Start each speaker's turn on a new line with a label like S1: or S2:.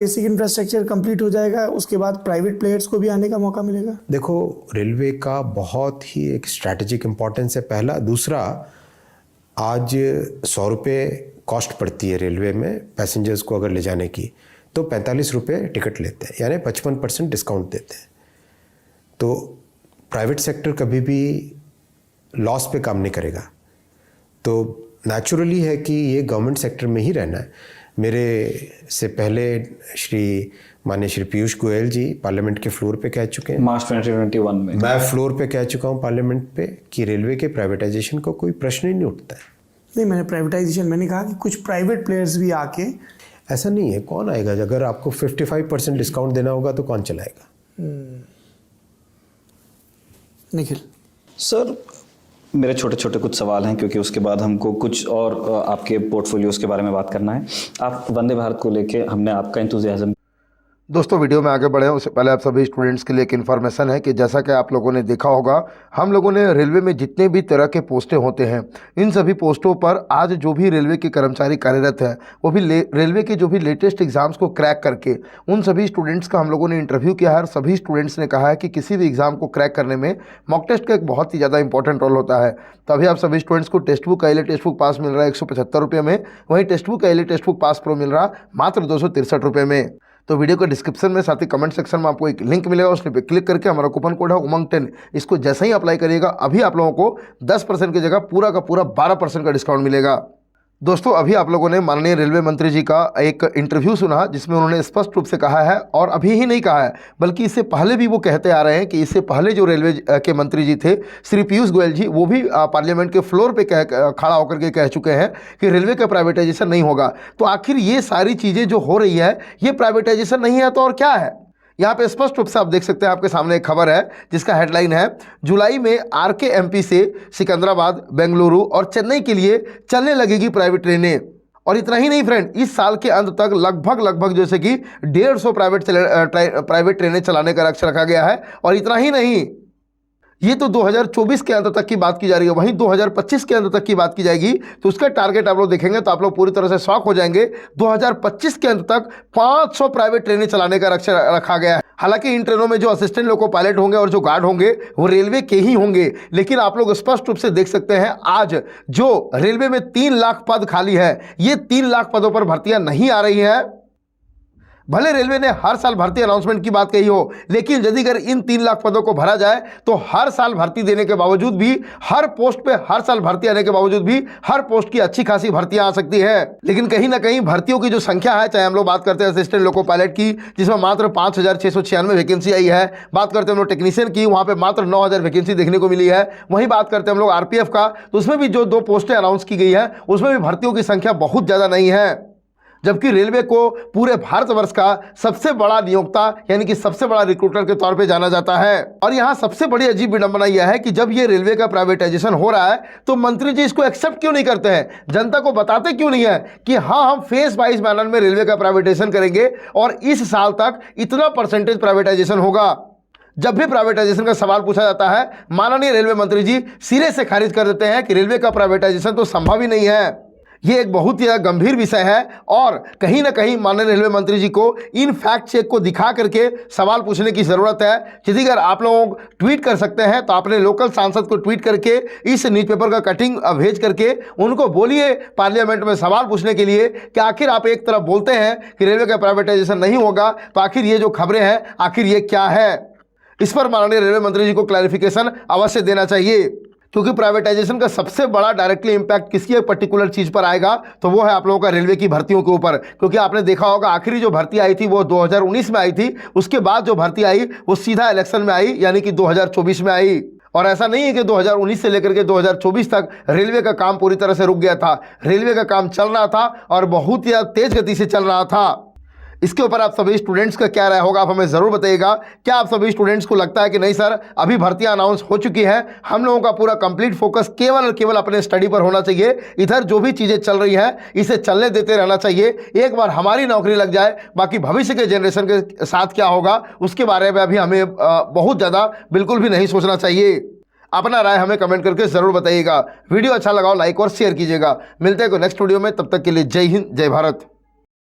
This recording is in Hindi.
S1: बेसिक इंफ्रास्ट्रक्चर कंप्लीट हो जाएगा, उसके बाद प्राइवेट प्लेयर्स को भी आने का मौका मिलेगा।
S2: देखो, रेलवे का बहुत ही एक स्ट्रैटेजिक इम्पोर्टेंस है, पहला। दूसरा, आज 100 रुपये कॉस्ट पड़ती है रेलवे में पैसेंजर्स को अगर ले जाने की, तो 45 रुपये टिकट लेते हैं, यानी 55% डिस्काउंट देते हैं। तो प्राइवेट सेक्टर कभी भी लॉस पे काम नहीं करेगा। तो नेचुरली है कि ये गवर्नमेंट सेक्टर में ही रहना है। मेरे से पहले माननीय श्री पीयूष गोयल जी पार्लियामेंट के फ्लोर पे कह चुके हैं,
S3: मार्च 2021 में
S2: मैं फ्लोर पे कह चुका हूँ पार्लियामेंट पे, कि रेलवे के प्राइवेटाइजेशन का कोई प्रश्न ही नहीं उठता है।
S1: नहीं, मैंने प्राइवेटाइजेशन, मैंने कहा कि कुछ प्राइवेट प्लेयर्स भी आके।
S2: ऐसा नहीं है, कौन आएगा? अगर आपको 55% डिस्काउंट देना होगा तो कौन चलाएगा?
S1: निखिल
S3: सर, मेरे छोटे छोटे कुछ सवाल हैं, क्योंकि उसके बाद हमको कुछ और आपके पोर्टफोलियोज के बारे में बात करना है। आप वंदे भारत को लेके हमने आपका इंतुजियाज्म।
S4: दोस्तों, वीडियो में आगे बढ़े उससे पहले आप सभी स्टूडेंट्स के लिए एक इन्फॉर्मेशन है कि जैसा कि आप लोगों ने देखा होगा, हम लोगों ने रेलवे में जितने भी तरह के पोस्टें होते हैं, इन सभी पोस्टों पर आज जो भी रेलवे के कर्मचारी कार्यरत हैं, वो भी रेलवे के जो भी लेटेस्ट एग्ज़ाम्स को क्रैक करके उन सभी स्टूडेंट्स का हम लोगों ने इंटरव्यू किया है। और सभी स्टूडेंट्स ने कहा है कि किसी भी एग्ज़ाम को क्रैक करने में मॉक टेस्ट का एक बहुत ही ज़्यादा इंपॉर्टेंट रोल होता है। तभी आप सभी स्टूडेंट्स को टेक्स्ट बुक आईले टेक्स्ट बुक पास मिल रहा है 175 रुपये में, वहीं टेक्स्ट बुक आईले टेक्स्ट बुक पास प्रो मिल रहा मात्र 263 रुपये में। तो वीडियो के डिस्क्रिप्शन में, साथ ही कमेंट सेक्शन में आपको एक लिंक मिलेगा, उसने पे क्लिक करके हमारा कूपन कोड है उमंग10, इसको जैसे ही अप्लाई करिएगा अभी आप लोगों को 10% की जगह पूरा का पूरा 12% का डिस्काउंट मिलेगा। दोस्तों, अभी आप लोगों ने माननीय रेलवे मंत्री जी का एक इंटरव्यू सुना, जिसमें उन्होंने स्पष्ट रूप से कहा है, और अभी ही नहीं कहा है बल्कि इससे पहले भी वो कहते आ रहे हैं कि इससे पहले जो रेलवे के मंत्री जी थे श्री पीयूष गोयल जी, वो भी पार्लियामेंट के फ्लोर पे खड़ा होकर के कह चुके हैं कि रेलवे का प्राइवेटाइजेशन नहीं होगा। तो आखिर ये सारी चीज़ें जो हो रही है, ये प्राइवेटाइजेशन नहीं है तो और क्या है? यहाँ पे स्पष्ट रूप से आप देख सकते हैं, आपके सामने एक खबर है जिसका हेडलाइन है, जुलाई में RKMP से सिकंदराबाद, बेंगलुरु और चेन्नई के लिए चलने लगेगी प्राइवेट ट्रेनें। और इतना ही नहीं फ्रेंड, इस साल के अंत तक लगभग जैसे कि 150 प्राइवेट ट्रेनें चलाने का लक्ष्य रखा गया है। और इतना ही नहीं, ये तो 2024 के अंत तक की बात की जा रही है, वहीं 2025 के अंत तक की बात की जाएगी। तो उसका टारगेट आप लोग देखेंगे तो आप लोग पूरी तरह से शॉक हो जाएंगे। 2025 के अंत तक 500 प्राइवेट ट्रेनें चलाने का लक्ष्य रखा गया है। हालांकि इन ट्रेनों में जो असिस्टेंट लोको पायलट होंगे और जो गार्ड होंगे वो रेलवे के ही होंगे, लेकिन आप लोग स्पष्ट रूप से देख सकते हैं आज जो रेलवे में 3 लाख पद खाली है, ये 3 लाख पदों पर भर्तियां नहीं आ रही हैं। भले रेलवे ने हर साल भर्ती अनाउंसमेंट की बात कही हो, लेकिन यदि अगर इन 3 लाख पदों को भरा जाए तो हर साल भर्ती देने के बावजूद भी, हर पोस्ट पे हर साल भर्ती आने के बावजूद भी, हर पोस्ट की अच्छी खासी भर्तियां आ सकती है। लेकिन कहीं ना कहीं भर्तियों की जो संख्या है, चाहे हम लोग बात करते हैं असिस्टेंट लोको पायलट की, जिसमें मात्र 5696 वैकेंसी आई है, बात करते हैं हम लोग टेक्नीशियन की, वहां पर मात्र 9000 वैकेंसी देखने को मिली है, वहीं बात करते हैं हम लोग RPF का, तो उसमें भी जो 2 पोस्टें अनाउंस की गई है उसमें भी भर्तियों की संख्या बहुत ज़्यादा नहीं है। जबकि रेलवे को पूरे भारतवर्ष का सबसे बड़ा नियोक्ता यानी कि सबसे बड़ा रिक्रूटर के तौर पे जाना जाता है। और यहाँ सबसे बड़ी अजीब विडंबना यह है कि जब ये रेलवे का प्राइवेटाइजेशन हो रहा है तो मंत्री जी इसको एक्सेप्ट क्यों नहीं करते हैं, जनता को बताते क्यों नहीं है कि हाँ, हम फेज वाइज मैनर में रेलवे का प्राइवेटाइजेशन करेंगे और इस साल तक इतना परसेंटेज प्राइवेटाइजेशन होगा। जब भी प्राइवेटाइजेशन का सवाल पूछा जाता है, माननीय रेलवे मंत्री जी सिरे से खारिज कर देते हैं कि रेलवे का प्राइवेटाइजेशन तो संभव ही नहीं है। ये एक बहुत ही गंभीर विषय है और कहीं ना कहीं माननीय रेलवे मंत्री जी को इन फैक्ट चेक को दिखा करके सवाल पूछने की ज़रूरत है। यदि अगर आप लोग ट्वीट कर सकते हैं तो अपने लोकल सांसद को ट्वीट करके इस न्यूज़पेपर का कटिंग भेज करके उनको बोलिए पार्लियामेंट में सवाल पूछने के लिए कि आखिर आप एक तरफ बोलते हैं कि रेलवे का प्राइवेटाइजेशन नहीं होगा, तो आखिर ये जो खबरें हैं आखिर ये क्या है? इस पर माननीय रेलवे मंत्री जी को क्लैरिफिकेशन अवश्य देना चाहिए, क्योंकि प्राइवेटाइजेशन का सबसे बड़ा डायरेक्टली इंपैक्ट किसी एक पर्टिकुलर चीज़ पर आएगा तो वो है आप लोगों का रेलवे की भर्तियों के ऊपर। क्योंकि आपने देखा होगा आखिरी जो भर्ती आई थी वो 2019 में आई थी, उसके बाद जो भर्ती आई वो सीधा इलेक्शन में आई, यानी कि 2024 में आई। और ऐसा नहीं है कि 2019 से लेकर के 2024 तक रेलवे का काम पूरी तरह से रुक गया था, रेलवे का काम चल रहा था और बहुत ही तेज गति से चल रहा था। इसके ऊपर आप सभी स्टूडेंट्स का क्या राय होगा, आप हमें ज़रूर बताइएगा। क्या आप सभी स्टूडेंट्स को लगता है कि नहीं सर, अभी भर्तियां अनाउंस हो चुकी हैं, हम लोगों का पूरा कंप्लीट फोकस केवल और केवल अपने स्टडी पर होना चाहिए, इधर जो भी चीज़ें चल रही हैं इसे चलने देते रहना चाहिए, एक बार हमारी नौकरी लग जाए, बाकी भविष्य के जनरेशन के साथ क्या होगा उसके बारे में अभी हमें बहुत ज़्यादा बिल्कुल भी नहीं सोचना चाहिए। अपना राय हमें कमेंट करके ज़रूर बताइएगा। वीडियो अच्छा लगा हो लाइक और शेयर कीजिएगा। मिलते हैं नेक्स्ट वीडियो में, तब तक के लिए जय हिंद, जय भारत।